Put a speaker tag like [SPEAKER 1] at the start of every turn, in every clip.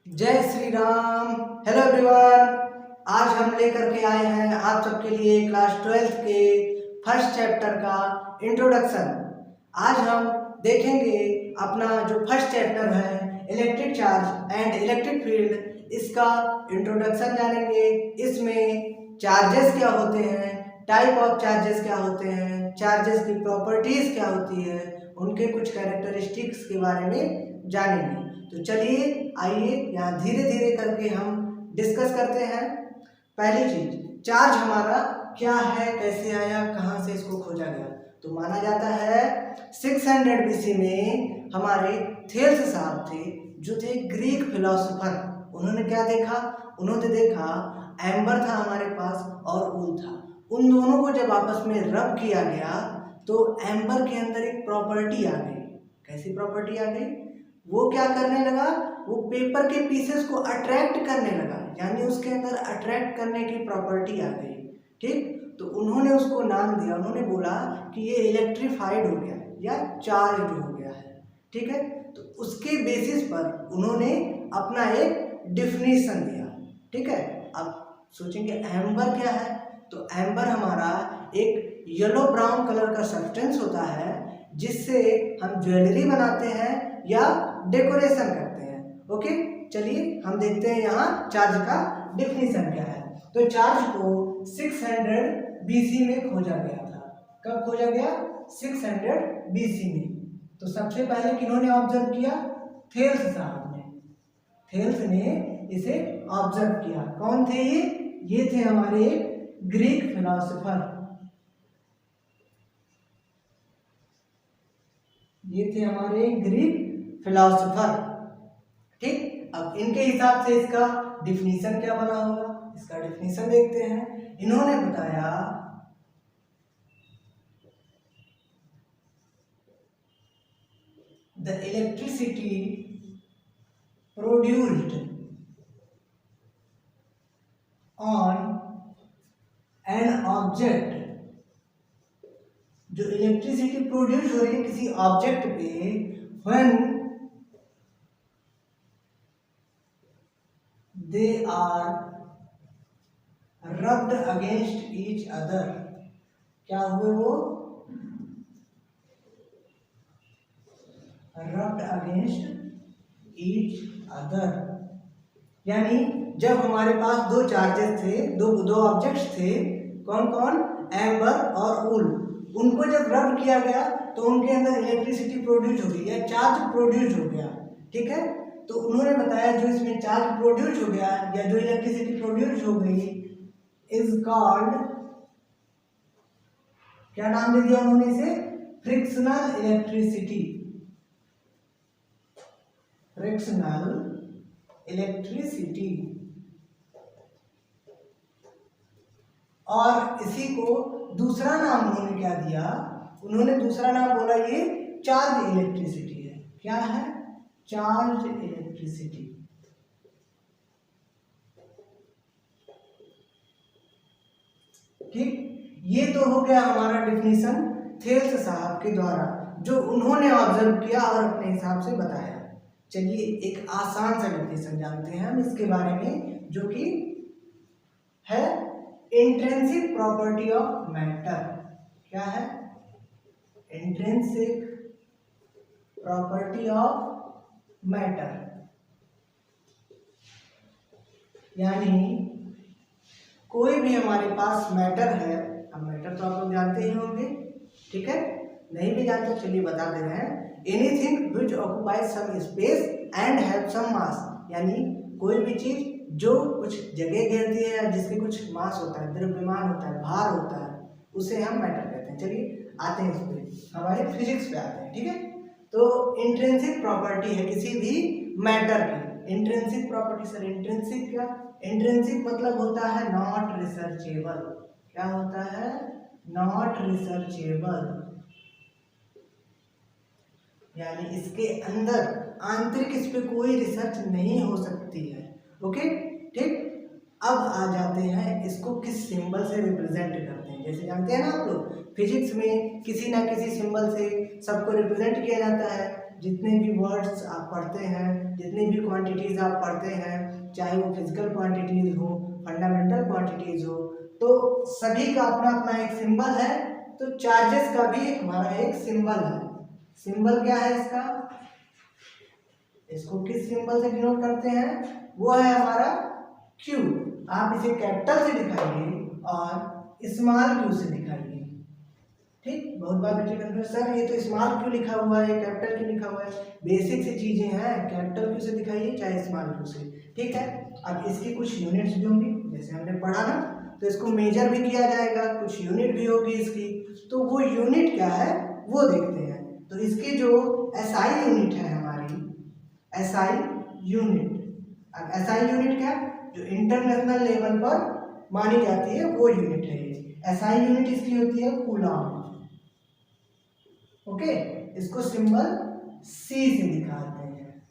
[SPEAKER 1] जय Shri Ram. Hello everyone, आज हम लेकर के आए हैं आप सबके लिए क्लास 12th के फर्स्ट चैप्टर का इंट्रोडक्शन। आज हम देखेंगे अपना जो फर्स्ट चैप्टर है electric charge and electric field, इसका इंट्रोडक्शन जानेंगे। इसमें चार्जेस क्या होते हैं, टाइप ऑफ चार्जेस क्या होते हैं, चार्जेस की प्रॉपर्टीज क्या होती है, उनके कुछ कैरेक्टरिस्टिक्स के बारे में जानेंगे। तो चलिए आइए यहाँ धीरे धीरे करके हम डिस्कस करते हैं। पहली चीज, चार्ज हमारा क्या है, कैसे आया, कहाँ से इसको खोजा गया। तो माना जाता है 600 BC में हमारे थेल्स साहब थे, जो थे ग्रीक फिलोसोफर। उन्होंने क्या देखा, उन्होंने देखा एम्बर था हमारे पास और ऊल था। उन दोनों को जब आपस में रब किया गया तो एम्बर के अंदर एक प्रॉपर्टी आ गई। कैसी प्रॉपर्टी आ गई, वो क्या करने लगा, वो पेपर के पीसेस को अट्रैक्ट करने लगा, यानी उसके अंदर अट्रैक्ट करने की प्रॉपर्टी आ गई। ठीक, तो उन्होंने उसको नाम दिया, उन्होंने बोला कि ये इलेक्ट्रीफाइड हो गया या चार्ज हो गया है। ठीक है, तो उसके बेसिस पर उन्होंने अपना एक डिफिनीशन दिया। ठीक है, अब सोचेंगे एम्बर क्या है, तो एम्बर हमारा एक येलो ब्राउन कलर का सब्सटेंस होता है जिससे हम ज्वेलरी बनाते हैं या डेकोरेशन करते हैं। ओके, चलिए हम देखते हैं यहाँ चार्ज का डिफिनीशन क्या है। तो चार्ज को 600 BC में खोजा गया था। कब खोजा गया, 600 BC में। तो सबसे पहले किन्होंने ऑब्जर्व किया, थेल्स साहब ने। थेल्स ने इसे ऑब्जर्व किया। कौन थे ये थे हमारे ग्रीक फिलोसोफर। ये थे हमारे ग्रीक फिलोसोफर। ठीक, अब इनके हिसाब से इसका डिफिनीशन क्या बना होगा, इसका डिफिनीशन देखते हैं। इन्होंने बताया the electricity produced on an object, जो इलेक्ट्रिसिटी प्रोड्यूस हो रही है किसी ऑब्जेक्ट पे, when they are rubbed against each other. क्या हुए वो, रब्ड अगेंस्ट ईच अदर, यानी जब हमारे पास दो चार्जेस थे, दो ऑब्जेक्ट्स थे, कौन कौन, एम्बर और ऊल, उनको जब रब किया गया तो उनके अंदर इलेक्ट्रिसिटी प्रोड्यूस हो गई या चार्ज प्रोड्यूस हो गया। ठीक है, तो उन्होंने बताया जो इसमें चार्ज प्रोड्यूस हो गया या जो इलेक्ट्रिसिटी प्रोड्यूस हो गई इज कॉल्ड, क्या नाम दे दिया उन्होंने इसे, फ्रिक्शनल इलेक्ट्रिसिटी। Frictional electricity. और इसी को दूसरा नाम उन्होंने क्या दिया, उन्होंने दूसरा नाम बोला ये चार्ज इलेक्ट्रिसिटी है। क्या है, चार्ज इलेक्ट्रिसिटी। ठीक, ये तो हो गया हमारा डिफिनीशन थेल्स साहब के द्वारा, जो उन्होंने ऑब्जर्व किया और अपने हिसाब से बताया। चलिए एक आसान सा डिफिनीशन जानते हैं हम इसके बारे में, जो कि है इंट्रिंसिक प्रॉपर्टी ऑफ मैटर। क्या है, इंट्रिंसिक प्रॉपर्टी ऑफ मैटर, यानी कोई भी हमारे पास मैटर है। अब मैटर तो आप लोग जानते ही होंगे, ठीक है, नहीं भी जानते चलिए बता दे रहे हैं। Anything which occupies some space and have some mass, यानी कोई भी चीज जो कुछ जगह घेरती है या जिसके कुछ मास होता है, द्रव्यमान होता है, भार होता है, उसे हम मैटर कहते हैं। चलिए आते हैं इस पे, हमारे फिजिक्स पे आते हैं। ठीक है, तो इंट्रिंसिक प्रॉपर्टी है किसी भी मैटर की। इंट्रिंसिक प्रॉपर्टी, सर इंट्रिंसिक क्या, इंट्रिंसिक मतलब होता है नॉट रिसर्चेबल। क्या होता है, नॉट रिसर्चेबल, यानी इसके अंदर आंतरिक इस पे कोई रिसर्च नहीं हो सकती है। ओके, ठीक, अब आ जाते हैं इसको किस सिंबल से रिप्रेजेंट करते हैं। जैसे जानते हैं ना आप लोग, फिजिक्स में किसी ना किसी सिंबल से सबको रिप्रेजेंट किया जाता है। जितने भी वर्ड्स आप पढ़ते हैं, जितनी भी क्वांटिटीज़ आप पढ़ते हैं, चाहे वो फिजिकल क्वांटिटीज़ हो, फंडामेंटल क्वांटिटीज़ हो, तो सभी का अपना अपना एक सिंबल है। तो चार्जेस का भी हमारा एक सिंबल है। सिंबल क्या है इसका? इसको किस सिंबल से डिनोट करते हैं? वो है हमारा क्यू। आप इसे कैपिटल से दिखाइए और स्मॉल क्यू से दिखाइए। ठीक, बहुत बार बच्चे कंफ्यूज, सर ये तो स्मॉल क्यू लिखा हुआ है, कैपिटल क्यू लिखा हुआ है। बेसिक सी चीजें हैं, कैपिटल क्यू से दिखाइए चाहे स्मॉल क्यू से। ठीक है, अब इसकी कुछ यूनिट्स भी होंगी, जैसे हमने पढ़ा ना, तो इसको मेजर भी किया जाएगा, कुछ यूनिट भी होगी इसकी। तो वो यूनिट क्या है वो देखते हैं। तो इसकी जो एसआई यूनिट है हमारी, एसआई यूनिट, अब एसआई यूनिट क्या, जो इंटरनेशनल लेवल पर मानी जाती है वो यूनिट है ये। एसआई यूनिट इसकी होती है कूलम। ओके, इसको सिंबल सी से दिखाते हैं।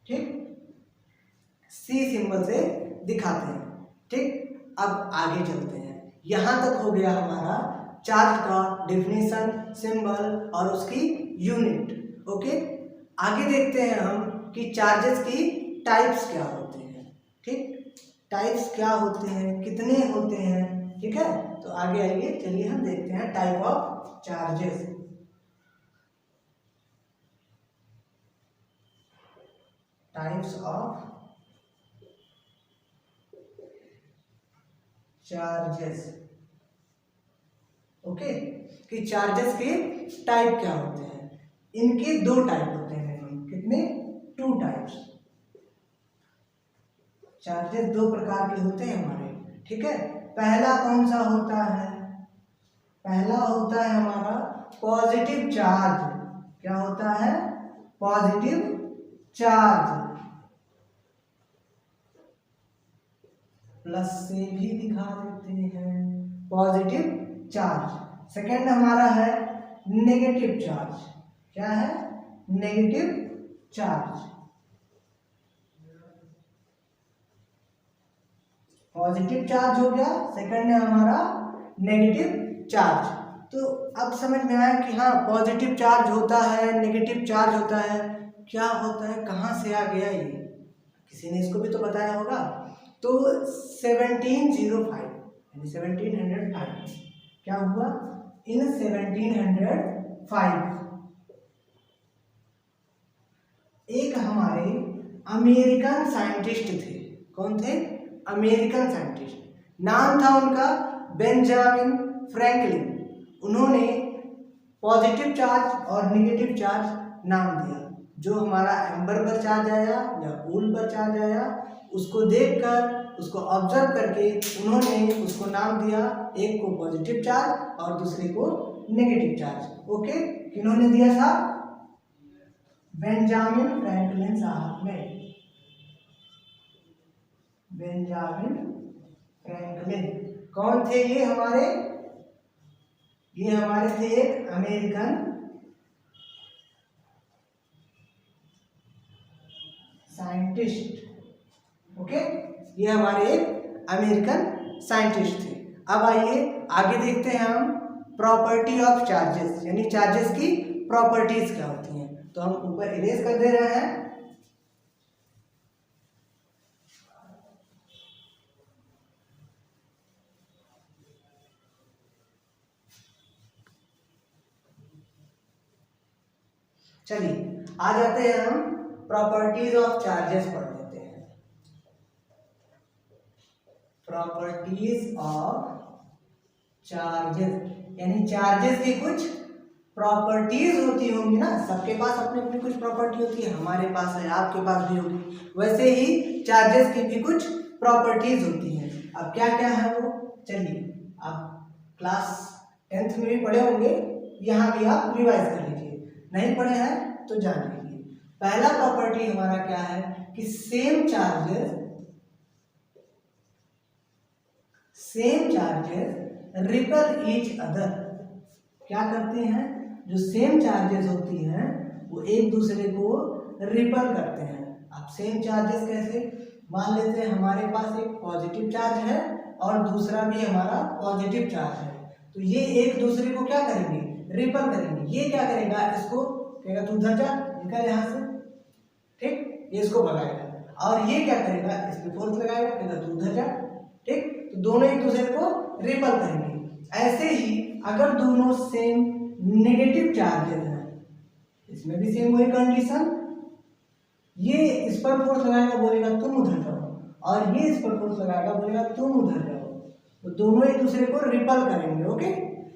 [SPEAKER 1] ठीक, सी सिंबल से दिखाते हैं। ठीक, अब आगे चलते हैं। यहां तक हो गया हमारा चार्ज का डेफिनेशन, सिंबल और उसकी यूनिट। ओके, आगे देखते हैं हम कि चार्जेस की टाइप्स क्या होते हैं। ठीक, टाइप्स क्या होते हैं, कितने होते हैं। ठीक है, तो आगे आइए, चलिए हम देखते हैं type of charges. Types of charges. Okay, कि चार्जेस के टाइप क्या होते हैं। इनके दो टाइप होते हैं। कितने? 2 टाइप्स। चार्जेस दो प्रकार के होते हैं हमारे। ठीक है, पहला कौन सा होता है? पहला होता है हमारा पॉजिटिव चार्ज। क्या होता है? Positive charge. प्लस से भी दिखा देते हैं, पॉजिटिव चार्ज। सेकेंड हमारा है नेगेटिव चार्ज। क्या है? Negative charge. पॉजिटिव चार्ज हो गया, सेकंड है हमारा नेगेटिव चार्ज। तो अब समझ में आया कि हाँ, पॉजिटिव चार्ज होता है, नेगेटिव चार्ज होता है। क्या होता है, कहाँ से आ गया ये, किसी ने इसको भी तो बताया होगा। तो 1705 यानी 1705 क्या हुआ? इन 1705 एक हमारे अमेरिकन साइंटिस्ट थे। कौन थे? American scientist. नाम था उनका बेंजामिन फ्रैंकलिन। उन्होंने पॉजिटिव चार्ज और नेगेटिव चार्ज नाम दिया। जो हमारा एम्बर पर चार्ज आया या वूल पर चार्ज आया, उसको देखकर, उसको ऑब्जर्व करके उन्होंने उसको नाम दिया, एक को पॉजिटिव चार्ज और दूसरे को नेगेटिव चार्ज। ओके, किन्होंने दिया था? बेंजामिन फ्रैंकलिन साहब ने। बेंजामिन फ्रैंकलिन कौन थे ये हमारे? ये हमारे थे एक अमेरिकन साइंटिस्ट। ओके, ये हमारे एक अमेरिकन साइंटिस्ट थे। अब आइए आगे देखते हैं हम प्रॉपर्टी ऑफ चार्जेस, यानी चार्जेस की प्रॉपर्टीज क्या होती हैं। तो हम ऊपर इरेज कर दे रहे हैं। चलिए आ जाते हैं हम प्रॉपर्टीज ऑफ चार्जेस पढ़ लेते हैं। प्रॉपर्टीज ऑफ चार्जेस यानी चार्जेस की कुछ प्रॉपर्टीज होती होंगी ना, सबके पास अपनी अपनी कुछ प्रॉपर्टी होती है, हमारे पास है, आपके पास भी होगी। वैसे ही चार्जेस की भी कुछ प्रॉपर्टीज होती हैं। अब क्या क्या है वो, चलिए आप क्लास 10th में भी पढ़े होंगे, यहाँ भी आप रिवाइज कर लीजिए, नहीं पढ़े हैं तो जान लीजिए। पहला प्रॉपर्टी हमारा क्या है कि same charges repel each other. क्या करते हैं? जो सेम चार्जेस होती हैं वो एक दूसरे को रिपेल करते हैं। अब सेम चार्जेस कैसे? मान लेते हैं हमारे पास एक पॉजिटिव चार्ज है और दूसरा भी हमारा पॉजिटिव चार्ज है, तो ये एक दूसरे को क्या करेंगे? रिपेल करेंगे। ये क्या करेगा? इसको कहेगा तू उधर जा, निकल यहाँ से, ठीक, ये इसको भगाएगा। और ये क्या करेगा, इस पे फोर्स लगाएगा, कहेगा तू उधर जा, ठीक। तो दोनों एक दूसरे को रिपल करेंगे। ऐसे ही अगर दोनों सेम नेगेटिव चार्जेस हैं, इसमें भी सेम वही कंडीशन, ये इस पर फोर्स लगाएगा, बोलेगा तुम उधर जाओ, और ये इस पर फोर्स लगाएगा, बोलेगा तुम उधर जाओ, तो दोनों एक दूसरे को रिपल करेंगे। ओके,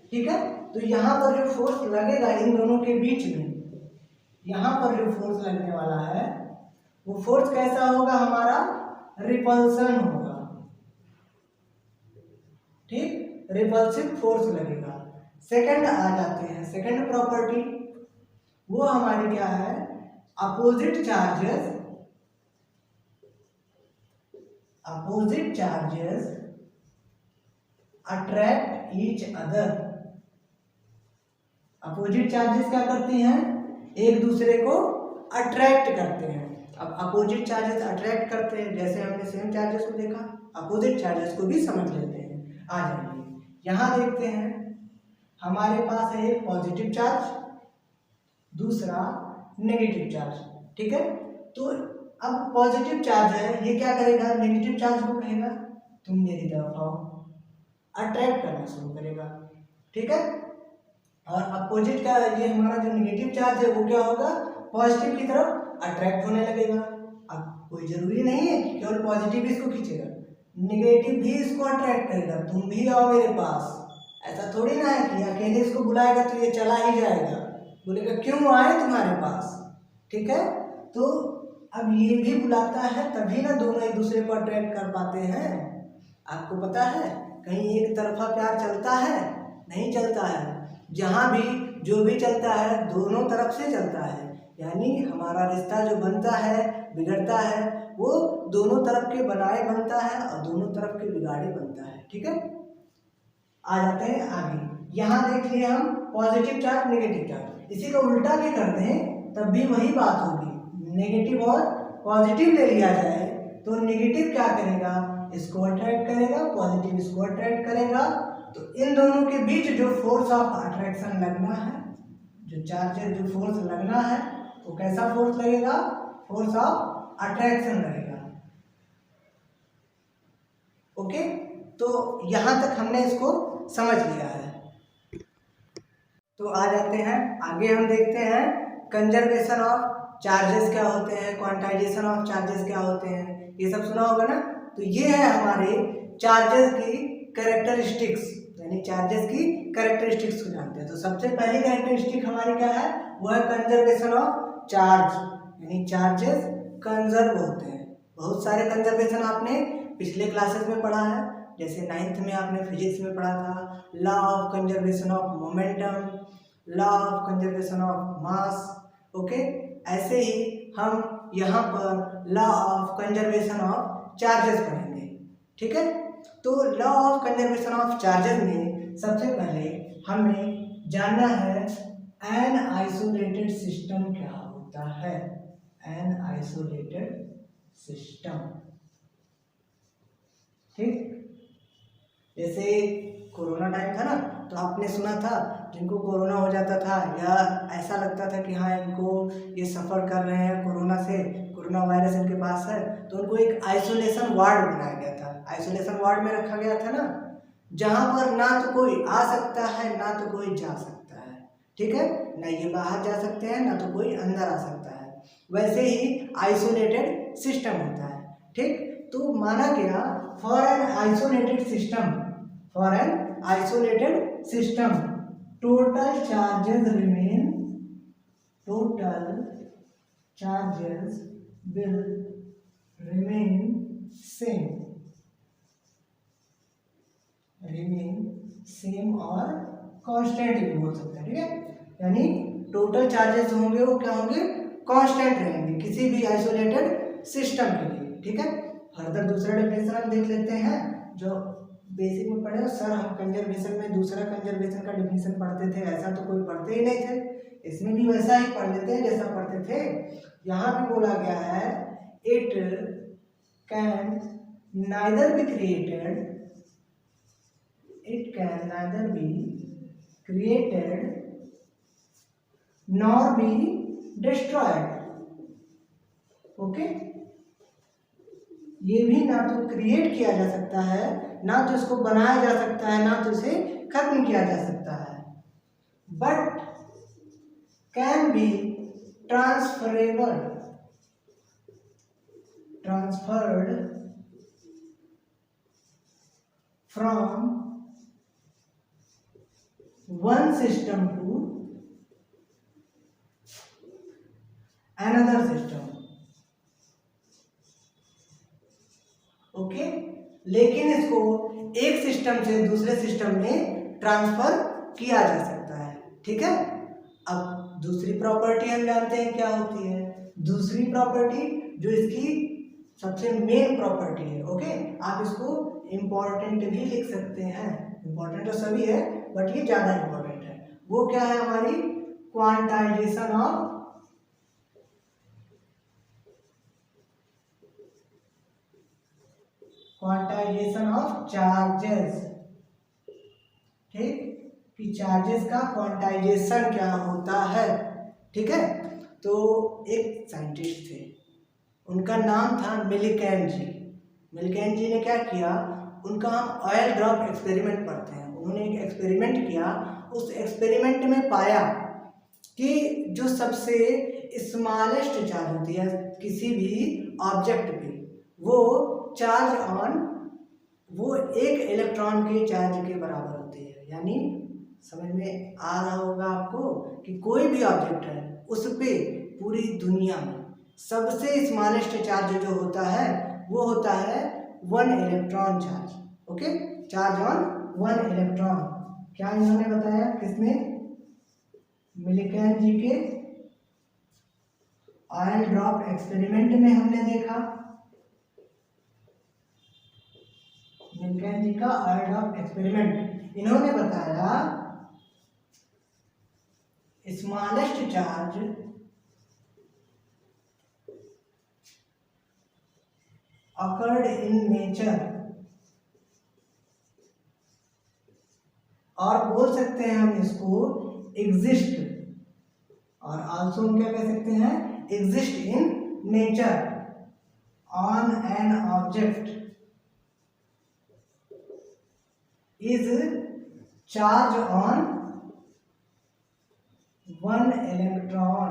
[SPEAKER 1] ठीक है। तो यहाँ पर जो फोर्स लगेगा इन दोनों के बीच में, यहाँ पर जो फोर्स लगने वाला है वो फोर्स कैसा होगा, हमारा रिपल्सन होगा, ठीक, रिपल्सिव फोर्स लगेगा। सेकंड आ जाते हैं, सेकंड प्रॉपर्टी वो हमारी क्या है, opposite charges attract each other. Opposite charges क्या करते हैं, एक दूसरे को अट्रैक्ट करते हैं। अब अपोजिट चार्जेस अट्रैक्ट करते हैं, जैसे हमने सेम चार्जेस को देखा, अपोजिट चार्जेस को भी समझ लेते हैं। आ जाइए, यहाँ देखते हैं, हमारे पास है एक पॉजिटिव चार्ज, दूसरा नेगेटिव चार्ज, ठीक है। तो अब पॉजिटिव चार्ज है, ये क्या करेगा, नेगेटिव चार्ज को कहेगा तुम मेरी तरफ आओ, अट्रैक्ट करना शुरू करेगा, ठीक है। और अपोजिट का ये हमारा जो नेगेटिव चार्ज है वो क्या होगा, पॉजिटिव की तरफ अट्रैक्ट होने लगेगा। अब कोई जरूरी नहीं है कि केवल पॉजिटिव इसको खींचेगा, नेगेटिव भी इसको अट्रैक्ट करेगा, तुम भी आओ मेरे पास। ऐसा थोड़ी ना है कि अकेले इसको बुलाएगा तो ये चला ही जाएगा, बोलेगा क्यों आए तुम्हारे पास, ठीक है। तो अब ये भी बुलाता है, तभी ना दोनों एक दूसरे को अट्रैक्ट कर पाते हैं। आपको पता है कहीं एक तरफा प्यार चलता है, नहीं चलता है, जहाँ भी जो भी चलता है दोनों तरफ से चलता है। यानी हमारा रिश्ता जो बनता है, बिगड़ता है, वो दोनों तरफ के बनाए बनता है और दोनों तरफ के बिगाड़े बनता है, ठीक है। आ जाते हैं आगे, यहाँ देख लिए हम पॉजिटिव चार्ज नेगेटिव चार्ज, इसी को उल्टा भी कर दें तब भी वही बात होगी। नेगेटिव और पॉजिटिव ले लिया जाए तो नेगेटिव क्या करेगा, इसको अट्रैक्ट करेगा, पॉजिटिव इसको अट्रैक्ट करेगा। तो इन दोनों के बीच जो फोर्स ऑफ अट्रैक्शन लगना है, जो चार्जेस जो फोर्स लगना है वो कैसा फोर्स लगेगा, फोर्स ऑफ अट्रैक्शन लगेगा। ओके, तो यहां तक हमने इसको समझ लिया है। तो आ जाते हैं आगे, हम देखते हैं कंजर्वेशन ऑफ चार्जेस क्या होते हैं, क्वांटाइजेशन ऑफ चार्जेस क्या होते हैं, ये सब सुना होगा ना। तो ये है हमारे चार्जेस की कैरेक्टरिस्टिक्स, यानी चार्जेस की कैरेक्टरिस्टिक्स को जानते हैं। तो सबसे पहली कैरेक्टरिस्टिक हमारी क्या है, वो है कंजर्वेशन ऑफ चार्ज, यानी चार्जेस कंजर्व होते हैं। बहुत सारे कंजर्वेशन आपने पिछले क्लासेस में पढ़ा है, जैसे 9th में आपने फिजिक्स में पढ़ा था, law of conservation of momentum, law of conservation of mass. Okay, ऐसे ही हम यहाँ पर law of conservation of charges पढ़ेंगे, ठीक है। तो law of conservation of charges में सबसे पहले हमें जानना है एन आइसोलेटेड सिस्टम क्या होता है, एन आइसोलेटेड सिस्टम, ठीक। जैसे कोरोना टाइम था ना, तो आपने सुना था जिनको कोरोना हो जाता था या ऐसा लगता था कि हाँ इनको ये सफ़र कर रहे हैं कोरोना से, कोरोना वायरस इनके पास है, तो उनको एक आइसोलेशन वार्ड बनाया गया था। आइसोलेशन वार्ड में रखा गया था ना, जहाँ पर ना तो कोई आ सकता है ना तो कोई जा सकता है, ठीक है, ना ये बाहर जा सकते हैं ना तो कोई अंदर आ सकता है। वैसे ही आइसोलेटेड सिस्टम होता है, ठीक। तो माना गया for an isolated system, for an isolated system total charges will remain same और कांस्टेंट भी बोल सकते हैं, ठीक है। यानी टोटल चार्जेस होंगे वो क्या होंगे, कांस्टेंट रहेंगे किसी भी आइसोलेटेड सिस्टम के लिए, ठीक है। फर्दर दूसरा डेफिनेशन हम देख लेते हैं जो बेसिक में पढ़े। सर हम कंजर्वेशन में दूसरा कंजर्वेशन का डेफिनेशन पढ़ते थे, ऐसा तो कोई पढ़ते ही नहीं थे, इसमें भी वैसा ही पढ़ लेते हैं जैसा पढ़ते थे। यहाँ भी बोला गया है it can neither be created nor be destroyed. Okay, ये भी ना तो क्रिएट किया जा सकता है, ना तो इसको बनाया जा सकता है, ना तो इसे खत्म किया जा सकता है, but can be transferred from one system to another system. Okay, लेकिन इसको एक सिस्टम से दूसरे सिस्टम में ट्रांसफर किया जा सकता है। ठीक है, अब दूसरी प्रॉपर्टी हम जानते हैं क्या होती है। दूसरी प्रॉपर्टी जो इसकी सबसे मेन प्रॉपर्टी है। ओके, आप इसको इंपॉर्टेंट भी लिख सकते हैं, इंपॉर्टेंट तो सभी है बट ये ज्यादा इंपॉर्टेंट है। वो क्या है हमारी क्वांटाइजेशन ऑफ चार्जेस। ठीक, कि चार्जेस का क्वांटाइजेशन क्या होता है। ठीक है, तो एक साइंटिस्ट थे, उनका नाम था मिल्केन जी। मिल्केन जी ने क्या किया, उनका हम ऑयल ड्रॉप एक्सपेरिमेंट पढ़ते हैं। उन्होंने एक एक्सपेरिमेंट किया, उस एक्सपेरिमेंट में पाया कि जो सबसे स्मॉलेस्ट चार्ज होती है किसी भी ऑब्जेक्ट पे, वो चार्ज ऑन वो एक इलेक्ट्रॉन के चार्ज के बराबर होती है। यानी समझ में आ रहा होगा आपको कि कोई भी ऑब्जेक्ट है उस पे पूरी दुनिया में सबसे स्मॉलेस्ट चार्ज जो होता है वो होता है 1 electron charge. Okay, charge on 1 electron. क्या इन्होंने बताया, किसने, मिल्केन जी के ऑयल ड्रॉप एक्सपेरिमेंट में हमने देखा। मिल्केन जी का ऑयल ड्रॉप एक्सपेरिमेंट, इन्होंने बताया smallest charge occurred in nature, और बोल सकते हैं हम इसको एग्जिस्ट, और आल्सो हम क्या कह सकते हैं, exist in nature on an object is charge on 1 electron.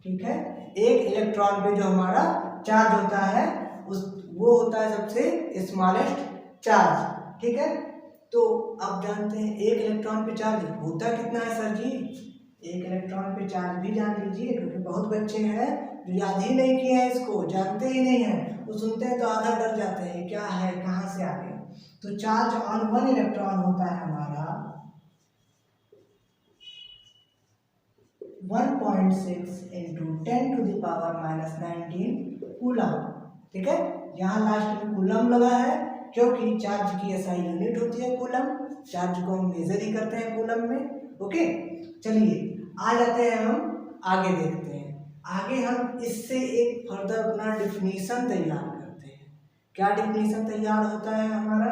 [SPEAKER 1] ठीक है, एक इलेक्ट्रॉन पे जो हमारा चार्ज होता है उस वो होता है सबसे स्मॉलेस्ट चार्ज। ठीक है, तो आप जानते हैं एक इलेक्ट्रॉन पे चार्ज होता कितना है सर जी। एक इलेक्ट्रॉन पे चार्ज भी जान लीजिए, क्योंकि बहुत बच्चे हैं जो याद ही नहीं किए हैं, इसको जानते ही नहीं हैं, वो सुनते हैं तो आधा डर जाते हैं क्या है, कहाँ से आ गए। तो चार्ज ऑन 1 इलेक्ट्रॉन होता है हमारा 1.6 इंटू 10⁻⁻19 कूलम। ठीक है, यहाँ लास्ट में कूलम लगा है क्योंकि चार्ज की एसआई यूनिट होती है कूलम, चार्ज को हम मेजर ही करते हैं कूलम में। ओके, चलिए आ जाते हैं, हम आगे देखते हैं। आगे हम इससे एक फर्दर अपना डिफिनीशन तैयार करते हैं। क्या डिफिनीशन तैयार होता है हमारा,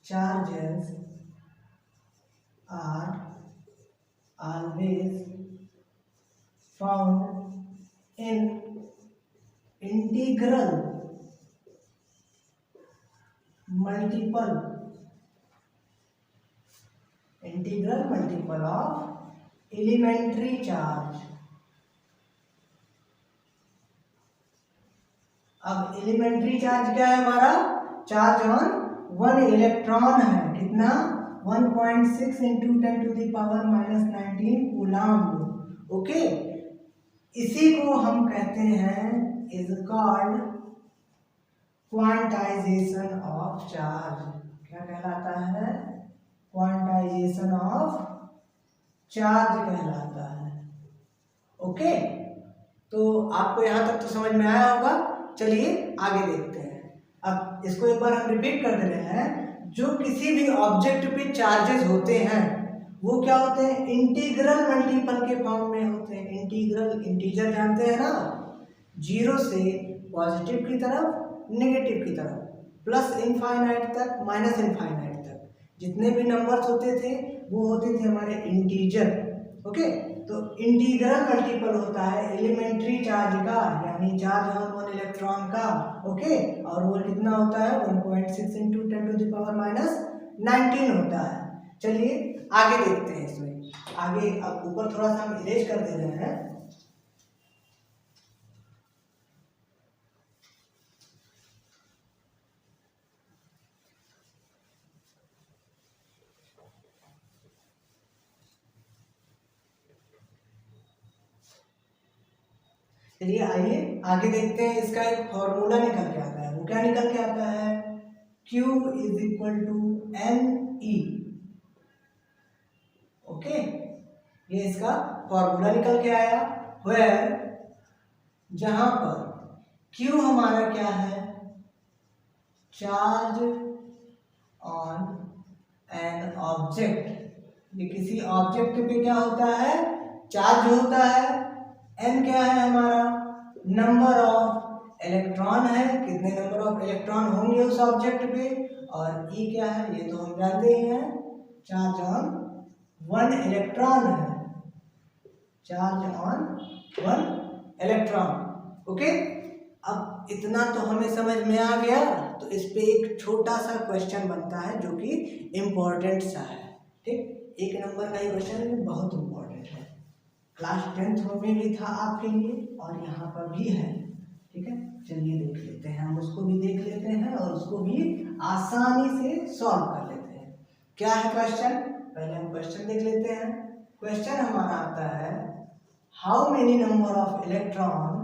[SPEAKER 1] charges are always found in integral multiple of elementary charge। अब एलिमेंट्री चार्ज क्या है हमारा, चार्ज ऑन 1 इलेक्ट्रॉन है, कितना 1.6 इंटू 10⁻⁻19 कूलम। ओके, इसी को हम कहते हैं is called quantization of charge. क्या कहलाता है, क्वांटाइजेशन ऑफ चार्ज कहलाता है। ओके, तो आपको यहां तक तो समझ में आया होगा। चलिए आगे देखते हैं। अब इसको एक बार हम रिपीट कर दे रहे हैं। जो किसी भी ऑब्जेक्ट पे चार्जेस होते हैं वो क्या होते हैं, इंटीग्रल मल्टीपल के फॉर्म में होते हैं। इंटीग्रल, इंटीजर जानते हैं ना, 0 से पॉजिटिव की तरफ, नेगेटिव की तरफ, प्लस इनफाइनाइट तक, माइनस इनफाइनाइट तक, जितने भी नंबर्स होते थे वो होते थे हमारे इंटीजर। ओके, तो इंटीग्रल मल्टीपल होता है एलिमेंट्री चार्ज का, यानी चार्ज ऑन वन इलेक्ट्रॉन का। ओके, और वो कितना होता है 1.6 इंटू 10⁻⁹ होता है। चलिए आगे देखते हैं इसमें। आगे अब ऊपर थोड़ा सा हम इरेज कर दे रहे हैं। चलिए आइए आगे देखते हैं। इसका एक फॉर्मूला निकल के आता है। वो क्या निकल के आता है? Q is equal to NE। Okay, ये इसका फॉर्मूला निकल के आया। वेयर जहां पर Q हमारा क्या है? Charge on an object. ये किसी ऑब्जेक्ट पे क्या होता है? चार्ज होता है। n क्या है हमारा? नंबर ऑफ इलेक्ट्रॉन है, कितने नंबर ऑफ इलेक्ट्रॉन होंगे उस ऑब्जेक्ट पे। और E क्या है? ये तो हम जानते ही हैं, चार्ज ऑन वन इलेक्ट्रॉन है, charge on one electron. Okay, अब इतना तो हमें समझ में आ गया। तो इस पे एक छोटा सा क्वेश्चन बनता है जो कि इम्पोर्टेंट सा है। ठीक, 1 नंबर का ही क्वेश्चन बहुत इम्पोर्टेंट है। क्लास 10th में भी था आपके लिए और यहाँ पर भी है। ठीक है, चलिए देख लेते हैं, हम उसको भी देख लेते हैं और उसको भी आसानी से सॉल्व कर लेते हैं। क्या है क्वेश्चन? पहले हम क्वेश्चन देख लेते हैं। क्वेश्चन हमारा आता है, how many number of electron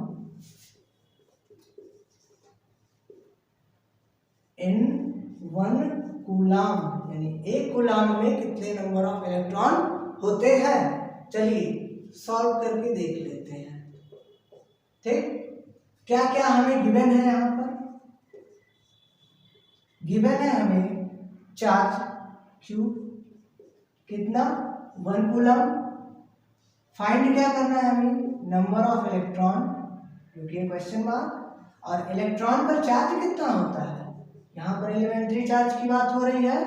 [SPEAKER 1] in one coulomb, यानी एक कूलाम में कितने नंबर ऑफ इलेक्ट्रॉन होते हैं। चलिए सॉल्व करके देख लेते हैं। ठीक, क्या क्या हमें गिवन है? यहाँ पर गिवन है हमें चार्ज Q कितना 1 कूलम। फाइंड क्या करना है हमें? नंबर ऑफ इलेक्ट्रॉन, क्योंकि क्वेश्चन मार्क। और इलेक्ट्रॉन पर चार्ज कितना होता है? यहाँ पर एलिमेंट्री चार्ज की बात हो रही है,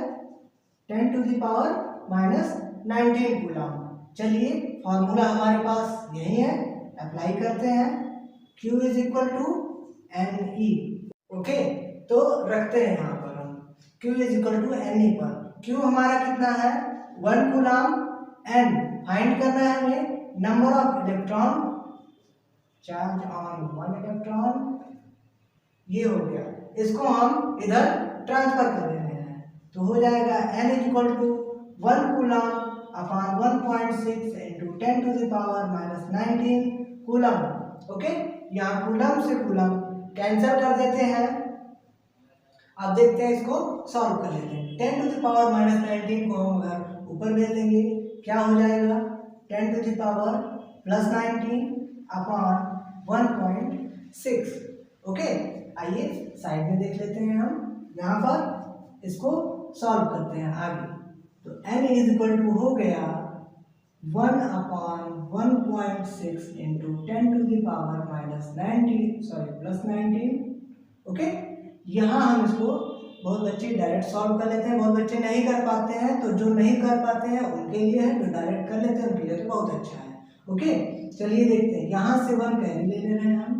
[SPEAKER 1] 10⁻⁻⁹ कूलम। चलिए फॉर्मूला हमारे पास यही है, अप्लाई करते हैं। Q is equal to NE। Okay, तो रखते हैं यहाँ पर हम Q is equal to NE पर। Q हमारा कितना है? 1 कूलम। N फाइंड करना है हमें number of electron, charge on one electron. ये हो गया, इसको हम इधर ट्रांसफर कर रहे हैं तो हो जाएगा N is equal to 1 coulomb upon 1.6 into 10⁻⁻19 coulomb. Okay, यहाँ कूलम से कूलम कैंसिल कर देते हैं। अब देखते हैं, इसको सॉल्व कर लेते हैं। 10⁻⁻19 को हम अगर ऊपर भेज देंगे क्या हो जाएगा? 10⁻+19 अपॉन 1.6। ओके, आइए साइड में देख लेते हैं। हम यहाँ पर इसको सॉल्व करते हैं आगे। तो n इज इक्वल टू हो गया 1 अपॉन 1.6 इंटू 10⁻⁻19 ओके, यहाँ हम इसको, बहुत बच्चे डायरेक्ट सॉल्व कर लेते हैं, बहुत बच्चे नहीं कर पाते हैं। तो जो नहीं कर पाते हैं उनके लिए है, जो डायरेक्ट कर लेते हैं उनके लिए तो बहुत अच्छा है। ओके, चलिए देखते हैं। यहाँ से 1 कैरी ले रहे हैं हम,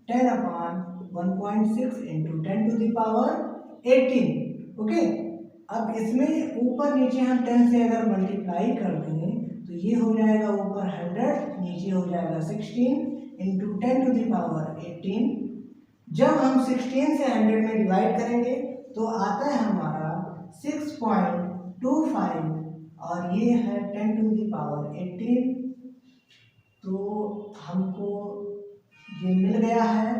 [SPEAKER 1] 10 अपॉन 1.6 इंटू 10⁻18। ओके, अब इसमें ऊपर नीचे हम 10 से अगर मल्टीप्लाई कर देंगे तो ये हो जाएगा ऊपर 100, नीचे हो जाएगा 16 इंटू 10⁻18। जब हम 16 से 100 में डिवाइड करेंगे तो आता है हमारा 6.25 और ये है 10⁻18। तो हमको ये मिल गया है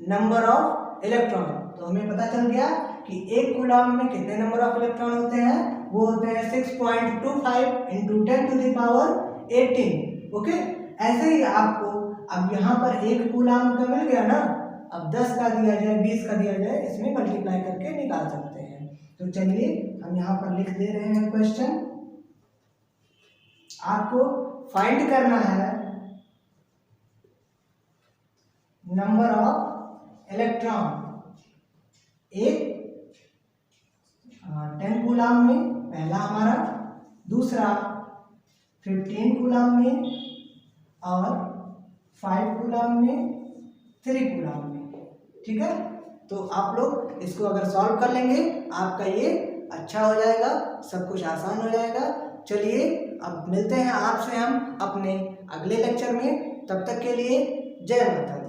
[SPEAKER 1] नंबर ऑफ इलेक्ट्रॉन। तो हमें पता चल गया कि एक कूलम में कितने नंबर ऑफ इलेक्ट्रॉन होते हैं? वो होते हैं 6.25 इंटू 10⁻18। ओके, ऐसे ही आपको अब यहाँ पर एक कूलम का मिल गया ना, अब 10 का दिया जाए, 20 का दिया जाए, इसमें मल्टीप्लाई करके निकाल सकते हैं। तो चलिए हम यहाँ पर लिख दे रहे हैं क्वेश्चन। आपको फाइंड करना है नंबर ऑफ इलेक्ट्रॉन। एक 10 कूलाम में पहला हमारा, दूसरा 15 कूलाम में और 5 कूलाम में, 3 कूलाम में। ठीक है, तो आप लोग इसको अगर सॉल्व कर लेंगे आपका ये अच्छा हो जाएगा, सब कुछ आसान हो जाएगा। चलिए अब मिलते हैं आपसे हम अपने अगले लेक्चर में, तब तक के लिए जय माता दी।